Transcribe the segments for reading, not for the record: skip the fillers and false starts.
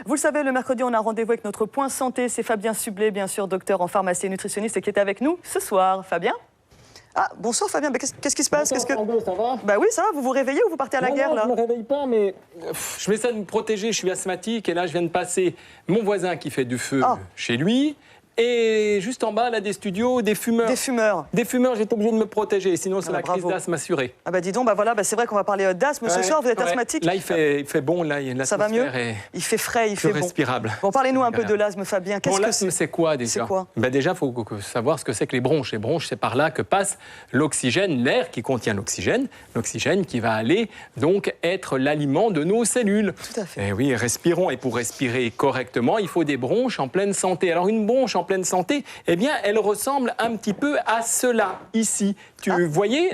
Vous le savez, le mercredi, on a rendez-vous avec notre point santé. C'est Fabien Sublet, bien sûr, docteur en pharmacie et nutritionniste, qui est avec nous ce soir. Fabien ? Ah, bonsoir Fabien, qu'est-ce qui se passe? Bonsoir, Margot, ça va? Bah oui, ça va, vous vous réveillez ou vous partez à la guerre là? Je ne me réveille pas, mais je m'essaie de me protéger, je suis asthmatique et là je viens de passer mon voisin qui fait du feu chez lui. Et juste en bas, là, des studios, des fumeurs. Des fumeurs. Des fumeurs, j'étais obligé de me protéger, sinon c'est la crise d'asthme assurée. Ah bah dis donc, bah voilà, c'est vrai qu'on va parler d'asthme ce soir, vous êtes asthmatique. Là, il fait bon, là, ça va mieux. Il fait frais, il fait bon. Respirable. Bon, parlez-nous un peu de l'asthme, Fabien. Qu'est-ce que c'est? C'est quoi déjà? C'est quoi? Ben déjà, il faut savoir ce que c'est que les bronches. Les bronches, c'est par là que passe l'oxygène, l'air qui contient l'oxygène qui va aller donc être l'aliment de nos cellules. Tout à fait. Et oui, respirons. Et pour respirer correctement, il faut des bronches en pleine santé. Alors une bronche en pleine santé, eh bien, elle ressemble un petit peu à cela, ici. Vous voyez,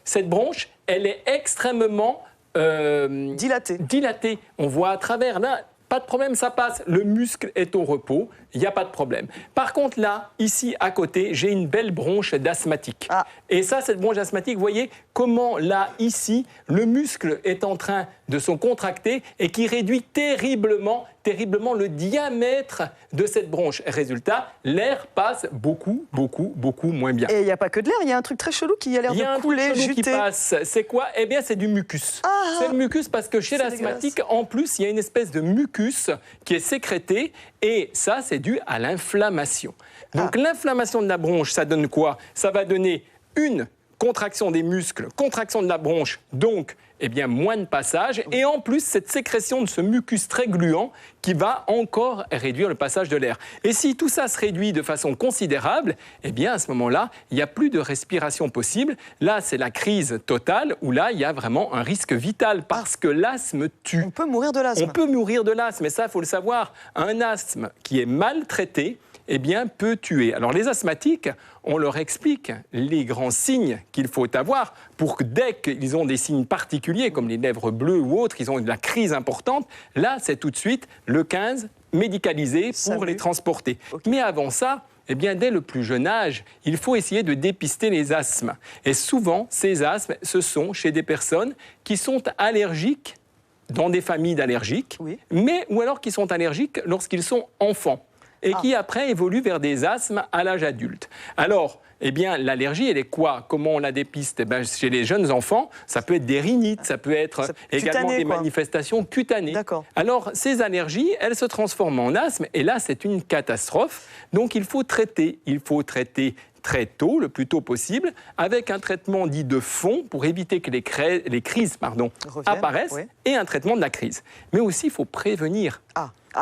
cette bronche, elle est extrêmement dilatée. On voit à travers, là, pas de problème, ça passe. Le muscle est au repos, il n'y a pas de problème. Par contre, là, ici, à côté, j'ai une belle bronche d'asthmatique. Et ça, cette bronche asthmatique, vous voyez comment, là, ici, le muscle est en train de se contracter et qui réduit terriblement le diamètre de cette bronche. Résultat, l'air passe beaucoup moins bien. Et il n'y a pas que de l'air, il y a un truc très chelou qui a l'air de couler, juter. Il y a un truc qui passe. C'est quoi? Eh bien, c'est du mucus. C'est le mucus parce que chez l'asthmatique, en plus, il y a une espèce de mucus qui est sécrété et ça, c'est dû à l'inflammation. Donc, l'inflammation de la bronche, ça donne quoi? Ça va donner une contraction des muscles, contraction de la bronche, donc eh bien, moins de passage. Et en plus, cette sécrétion de ce mucus très gluant qui va encore réduire le passage de l'air. Et si tout ça se réduit de façon considérable, eh bien, à ce moment-là, il n'y a plus de respiration possible. Là, c'est la crise totale où là, il y a vraiment un risque vital parce que l'asthme tue. On peut mourir de l'asthme. On peut mourir de l'asthme, et ça, il faut le savoir. Un asthme qui est mal traité, eh bien, peut tuer. Alors, les asthmatiques, on leur explique les grands signes qu'il faut avoir pour que dès qu'ils ont des signes particuliers, comme les lèvres bleues ou autres, ils ont de la crise importante, là, c'est tout de suite le 15 médicalisé pour les transporter. Mais avant ça, eh bien, dès le plus jeune âge, il faut essayer de dépister les asthmes. Et souvent, ces asthmes, ce sont chez des personnes qui sont allergiques, dans des familles d'allergiques, ou alors qui sont allergiques lorsqu'ils sont enfants. Et qui après évolue vers des asthmes à l'âge adulte. Alors, eh bien, l'allergie, elle est quoi? Comment on la dépiste? Eh bien, chez les jeunes enfants, ça peut être des rhinites, ça peut être également des manifestations cutanées. Alors, ces allergies, elles se transforment en asthme, et là, c'est une catastrophe. Donc, il faut traiter très tôt, le plus tôt possible, avec un traitement dit de fond pour éviter que les crises apparaissent, et un traitement de la crise. Mais aussi, il faut prévenir.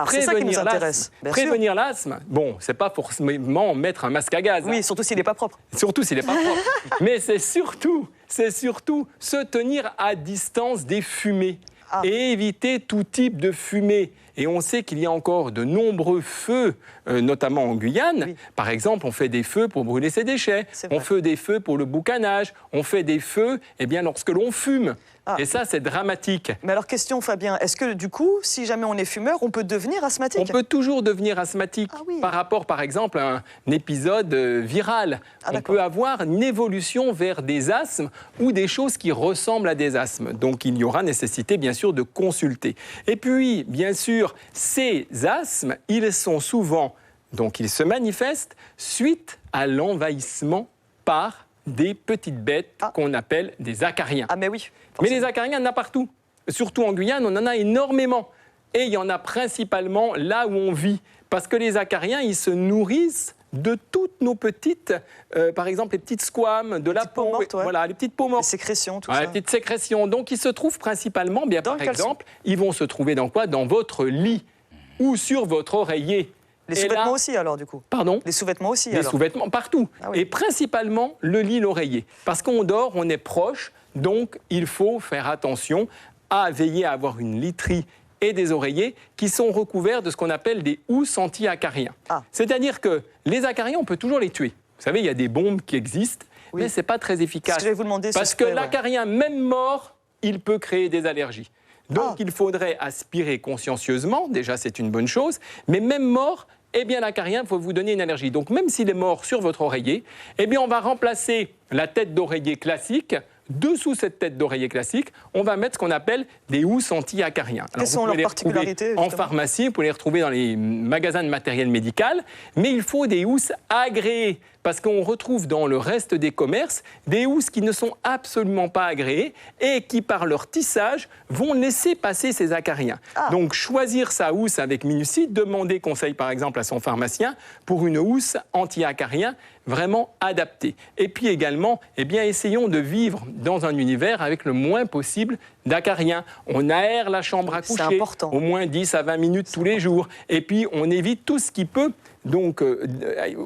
C'est ça qui nous intéresse. Prévenir l'asthme, bon, c'est pas forcément mettre un masque à gaz. Oui, surtout s'il n'est pas propre. Surtout s'il n'est pas propre. Mais c'est surtout se tenir à distance des fumées et éviter tout type de fumée. Et on sait qu'il y a encore de nombreux feux, notamment en Guyane. Par exemple, on fait des feux pour brûler ses déchets. On fait des feux pour le boucanage. On fait des feux lorsque l'on fume. Et ça, c'est dramatique. Mais alors, question, Fabien, est-ce que du coup, si jamais on est fumeur, on peut devenir asthmatique? On peut toujours devenir asthmatique par rapport, par exemple, à un épisode viral. On peut avoir une évolution vers des asthmes ou des choses qui ressemblent à des asthmes. Donc, il y aura nécessité, bien sûr, de consulter. Et puis, bien sûr, ces asthmes, ils sont souvent, donc ils se manifestent suite à l'envahissement par des petites bêtes qu'on appelle des acariens. Mais oui. Mais les acariens, il y en a partout. Surtout en Guyane, on en a énormément. Et il y en a principalement là où on vit. Parce que les acariens, ils se nourrissent de toutes nos petites, par exemple, les petites squames, de la peau, voilà, les petites peaux mortes. Les sécrétions, tout ça. Les petites sécrétions. Donc, ils se trouvent principalement, par exemple, ils vont se trouver dans quoi? Dans votre lit ou sur votre oreiller. Les sous-vêtements aussi, alors, du coup? Pardon? Les sous-vêtements aussi, alors? Les sous-vêtements, partout. Et principalement, le lit, l'oreiller. Parce qu'on dort, on est proche, donc il faut faire attention à veiller à avoir une literie et des oreillers qui sont recouverts de ce qu'on appelle des housses anti-acariens. C'est-à-dire que les acariens, on peut toujours les tuer. Vous savez, il y a des bombes qui existent, mais ce n'est pas très efficace. Je vais vous demander parce que l'acarien, même mort, il peut créer des allergies. Donc, il faudrait aspirer consciencieusement, déjà c'est une bonne chose, mais même mort, eh bien l'acarien faut vous donner une allergie. Donc, même s'il est mort sur votre oreiller, eh bien on va remplacer la tête d'oreiller classique dessous cette tête d'oreiller classique, on va mettre ce qu'on appelle des housses anti-acariens. Quelles sont leurs particularités en pharmacie, vous pouvez les retrouver dans les magasins de matériel médical, mais il faut des housses agréées. Parce qu'on retrouve dans le reste des commerces des housses qui ne sont absolument pas agréées et qui, par leur tissage, vont laisser passer ces acariens. Donc, choisir sa housse avec minutie, demander conseil, par exemple, à son pharmacien pour une housse anti-acarien vraiment adaptée. Et puis également, essayons de vivre dans un univers avec le moins possible d'acariens. On aère la chambre à coucher au moins 10 à 20 minutes tous les jours. Et puis, on évite tout ce qui peut... Donc,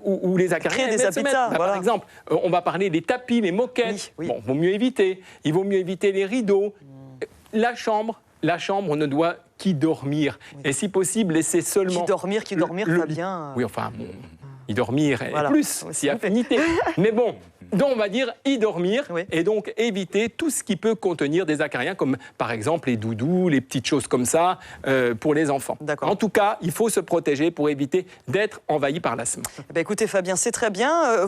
où les acariens des habitats, voilà. Par exemple, on va parler des tapis, les moquettes. Oui. Bon, vaut mieux éviter. Il vaut mieux éviter les rideaux. La chambre, on ne doit qu'y dormir. Et si possible, laisser seulement... Qui dormir, Fabien. Oui, enfin, bon, y dormir et voilà. plus, si affinité. Mais bon, donc on va dire y dormir et donc éviter tout ce qui peut contenir des acariens, comme par exemple les doudous, les petites choses comme ça pour les enfants. En tout cas, il faut se protéger pour éviter d'être envahi par l'asthme. Écoutez Fabien, c'est très bien.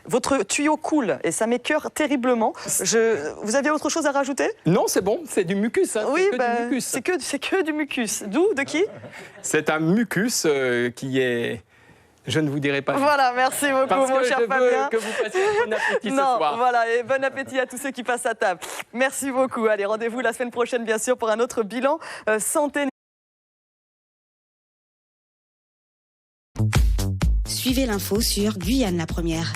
Votre tuyau coule et ça m'écoeure terriblement. Vous avez autre chose à rajouter? Non, c'est bon, c'est du mucus. Hein, oui, c'est que du mucus. D'où? De qui? C'est un mucus qui est... Je ne vous dirai pas. Voilà, merci beaucoup, mon cher Fabien. Parce que je veux que vous fassiez bon appétit ce soir. Voilà, et bon appétit à tous ceux qui passent à table. Merci beaucoup. Allez, rendez-vous la semaine prochaine, bien sûr, pour un autre bilan santé. Suivez l'info sur Guyane la Première.